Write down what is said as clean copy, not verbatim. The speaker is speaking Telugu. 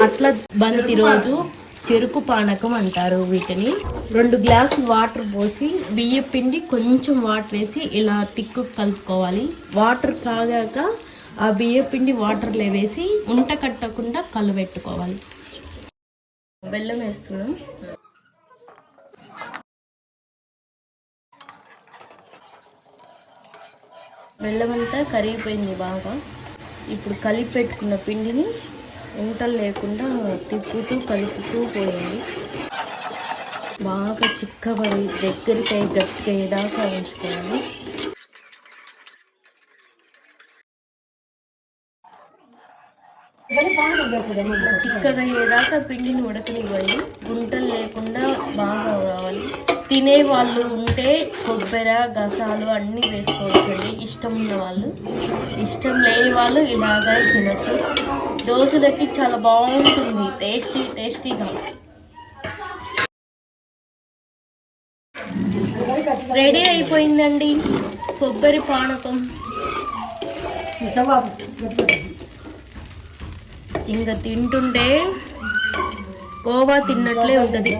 అట్లా బంతి రోజు చెరుకు పానకం అంటారు వీటిని. 2 గ్లాసులు వాటర్ పోసి బియ్య పిండి కొంచెం వాటర్ వేసి ఇలా తిక్కు కలుపుకోవాలి. వాటర్ కాగాక ఆ బియ్య పిండి వాటర్లో వేసి ఉంట కట్టకుండా కలబెట్టుకోవాలి. బెల్లం వేస్తున్నాం. బెల్లం అంతా కరిగిపోయింది బాగా. ఇప్పుడు కలిపి పెట్టుకున్న పిండిని ఉంటలు లేకుండా తిప్పుతూ కలుపుతూ పోయింది. బాగా చిక్కబడి దగ్గరికి గట్టిగా అయ్యేదాకా ఉంచుకోవాలి. చిక్కగా అయ్యేదాకా పిండిని ఉడకనివ్వండి. గుంటలు లేకుండా బాగా రావాలి. తినే వాళ్ళు ఉంటే కొబ్బరి గసాలు అన్నీ వేసుకోవచ్చండి, ఇష్టం ఉన్న వాళ్ళు. ఇష్టం లేని వాళ్ళు ఇలాగా తినచ్చు. దోశలకి చాలా బాగుంటుంది, టేస్టీగా. రెడీ అయిపోయిందండి కొబ్బరి పానకం. ఇంకా తింటుంటే కోవా తిన్నట్లే ఉంటుంది.